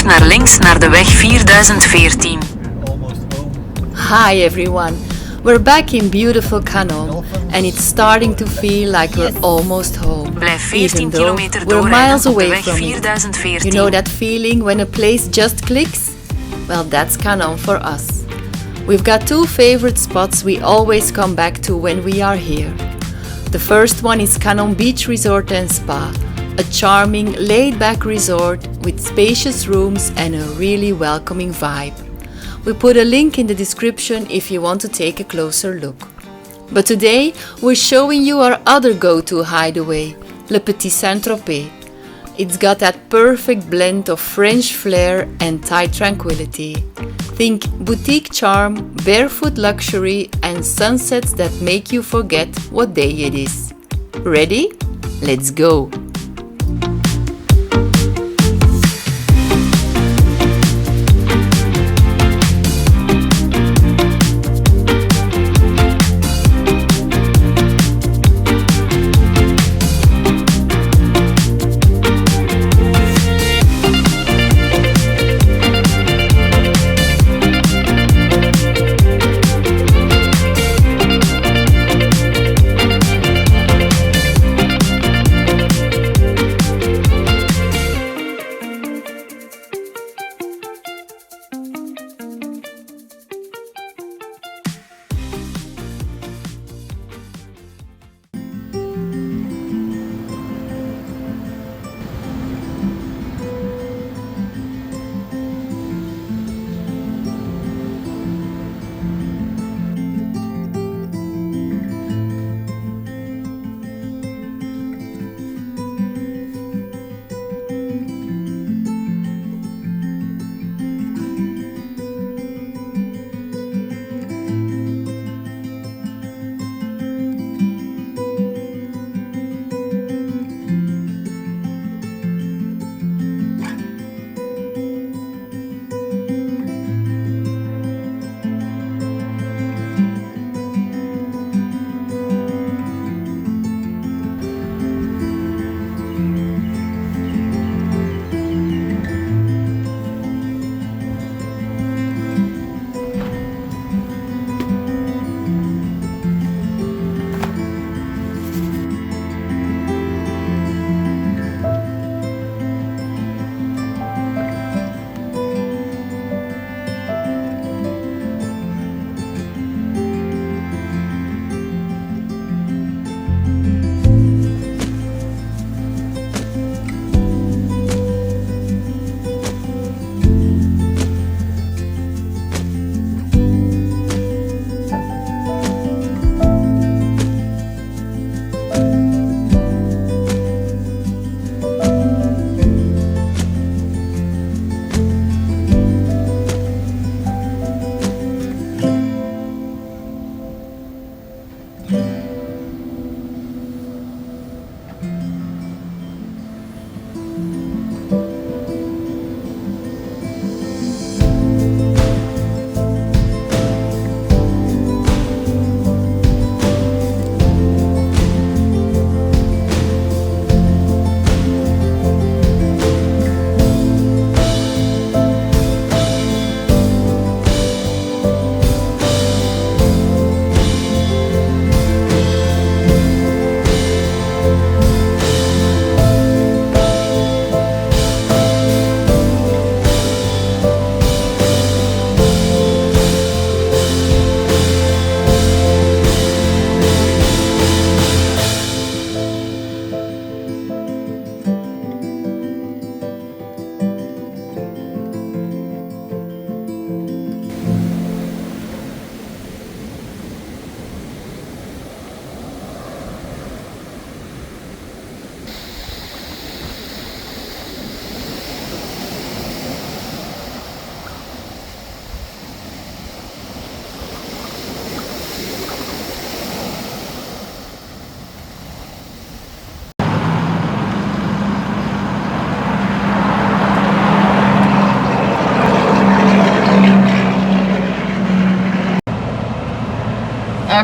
bocht naar links naar de weg 4014. Hi everyone, we're back in beautiful Khanom and it's starting to feel like we're almost home. Blijf 14 even though kilometer we're miles doorrijden op de away weg from it. 4014. You know that feeling when a place just clicks? Well, that's Khanom for us. We've got two favorite spots we always come back to when we are here. The first one is Khanom Beach Resort and Spa, a charming, laid-back resort with spacious rooms and a really welcoming vibe. We put a link in the description if you want to take a closer look. But today, we're showing you our other go-to hideaway, Le Petit Saint-Tropez. It's got that perfect blend of French flair and Thai tranquility. Think boutique charm, barefoot luxury, and sunsets that make you forget what day it is. Ready? Let's go!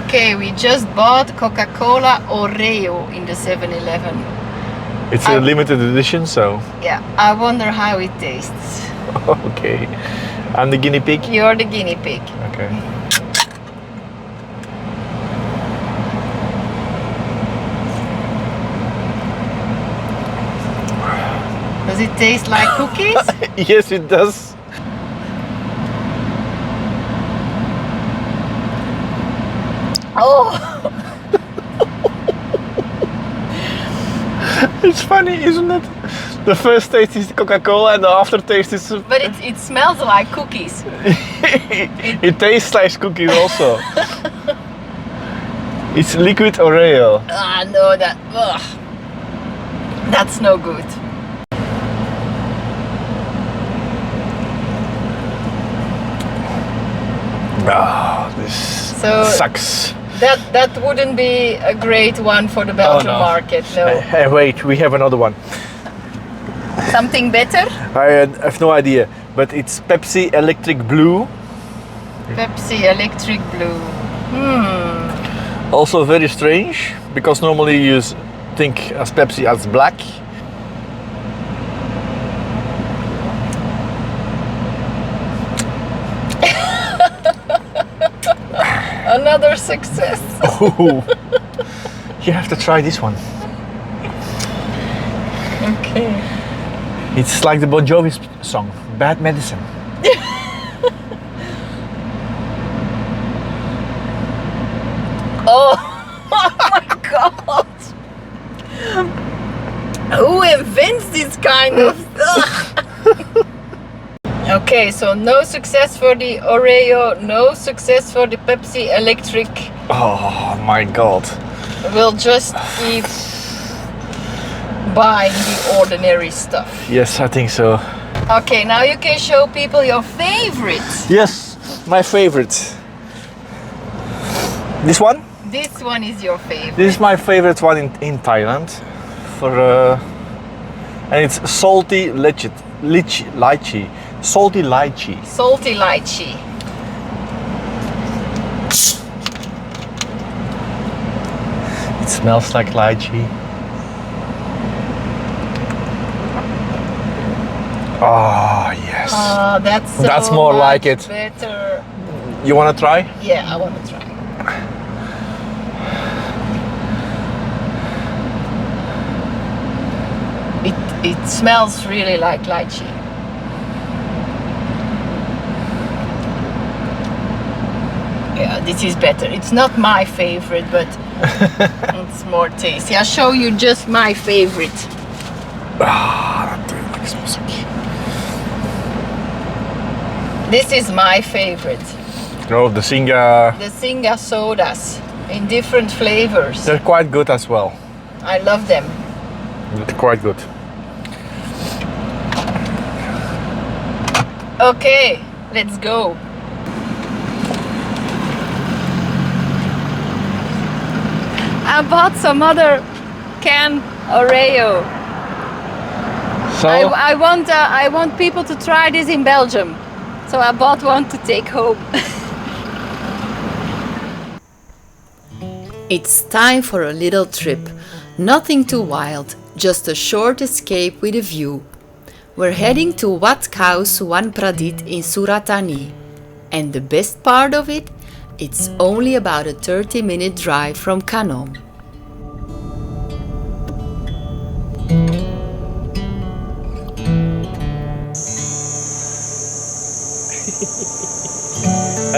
Okay, we just bought Coca-Cola Oreo in the 7-Eleven. It's a limited edition, so. Yeah, I wonder how it tastes. Okay. I'm the guinea pig? You're the guinea pig. Okay. Does it taste like cookies? Yes, it does. Oh! It's funny, isn't it? The first taste is Coca-Cola and the aftertaste is... But it smells like cookies. It tastes like cookies also. It's liquid Oreo. Ah, no, that's no good. Ah, this sucks. That wouldn't be a great one for the Belgian market, no. Hey, wait, we have another one. Something better? I have no idea, but it's Pepsi Electric Blue. Pepsi Electric Blue. Also very strange, because normally you think as Pepsi as black. Another success. Oh, you have to try this one. Okay. It's like the Bon Jovi song, Bad Medicine. Oh my god! Who invents this kind of stuff? Okay, so no success for the Oreo, no success for the Pepsi Electric. Oh my god. We'll just keep buying the ordinary stuff. Yes, I think so. Okay, now you can show people your favorite. Yes, my favorite. This one? This one is your favorite. This is my favorite one in Thailand. And it's salty lychee. Salty lychee. Salty lychee. It smells like lychee. Oh yes. That's so more much like it. Better. You wanna try? Yeah, I want to try. It smells really like lychee. Yeah, this is better. It's not my favorite, but it's more tasty. I'll show you just my favorite. This is my favorite. Oh, the Singa. The Singa sodas in different flavors. They're quite good as well. I love them. They're quite good. Okay, let's go. I bought some other can Oreo. So I want people to try this in Belgium. So I bought one to take home. It's time for a little trip. Nothing too wild, just a short escape with a view. We're heading to Wat Khao Suwan Phradit in Surat Thani. And the best part of it, it's only about a 30-minute drive from Khanom.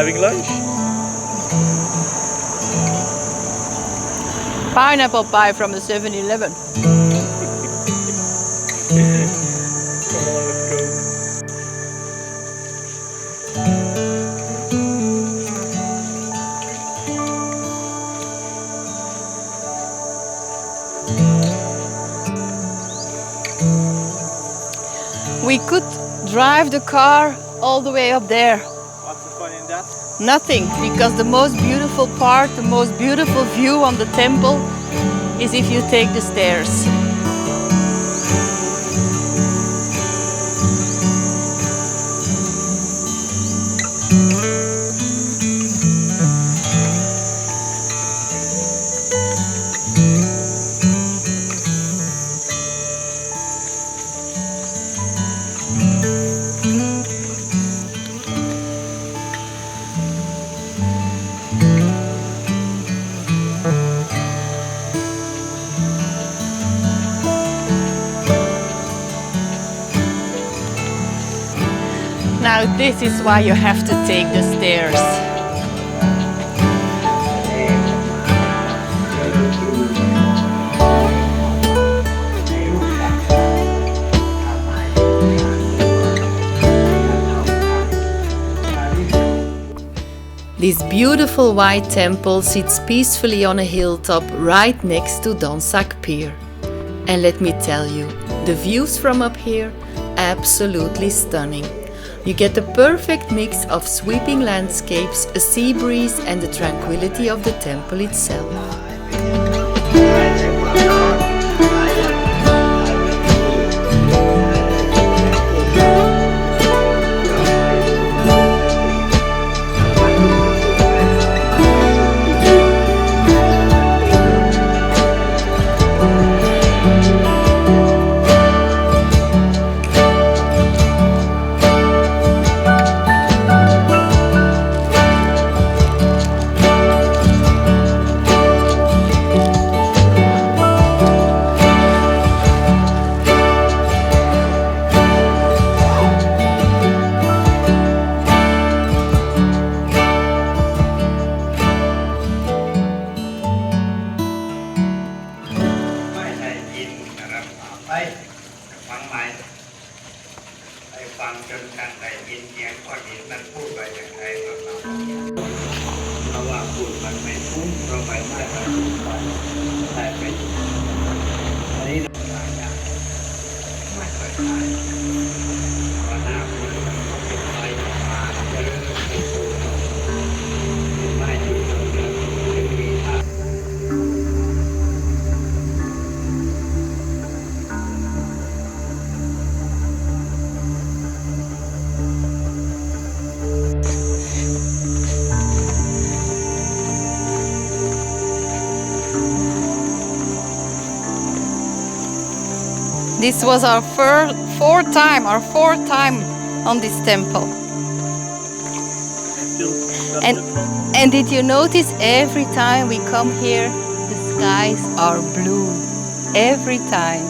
having lunch? Pineapple pie from the 7-Eleven. We could drive the car all the way up there. What's the fun in that? Nothing, because the most beautiful part, the most beautiful view on the temple is if you take the stairs. Now this is why you have to take the stairs. This beautiful white temple sits peacefully on a hilltop right next to Don Sac Pier. And let me tell you, the views from up here, absolutely stunning. You get the perfect mix of sweeping landscapes, a sea breeze and the tranquility of the temple itself. This was our fourth time on this temple. And did you notice every time we come here, the skies are blue. Every time.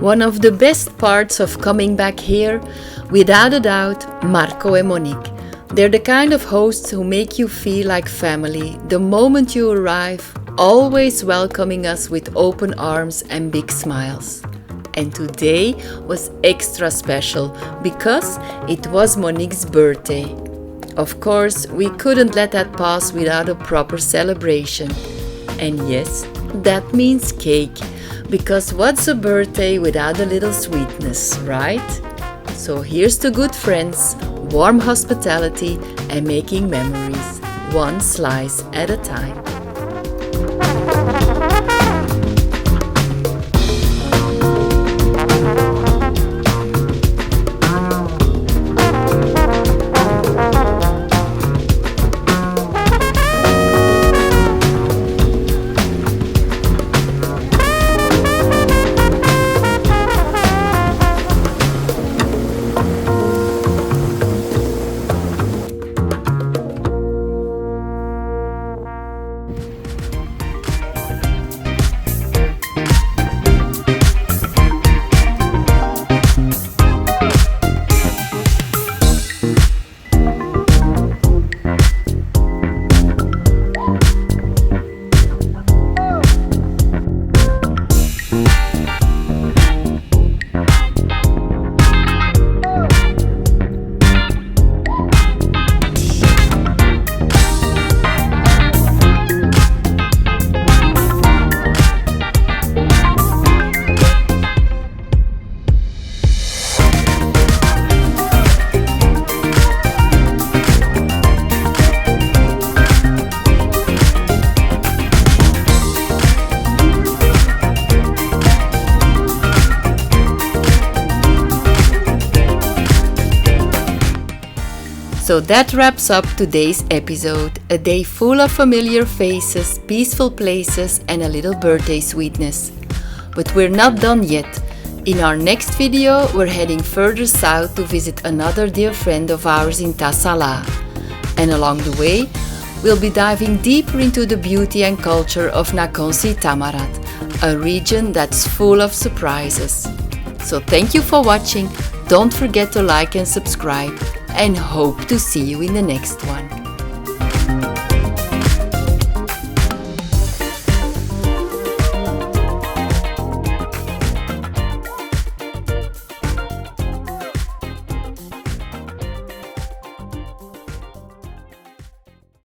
One of the best parts of coming back here, without a doubt, Marco and Monique. They're the kind of hosts who make you feel like family the moment you arrive, always welcoming us with open arms and big smiles. And today was extra special because it was Monique's birthday. Of course, we couldn't let that pass without a proper celebration. And yes, that means cake, because what's a birthday without a little sweetness, right? So here's to good friends, warm hospitality, and making memories, one slice at a time. So that wraps up today's episode, a day full of familiar faces, peaceful places and a little birthday sweetness. But we're not done yet. In our next video, we're heading further south to visit another dear friend of ours in Tasala. And along the way, we'll be diving deeper into the beauty and culture of Nakhon Si Thammarat, a region that's full of surprises. So thank you for watching. Don't forget to like and subscribe, and hope to see you in the next one.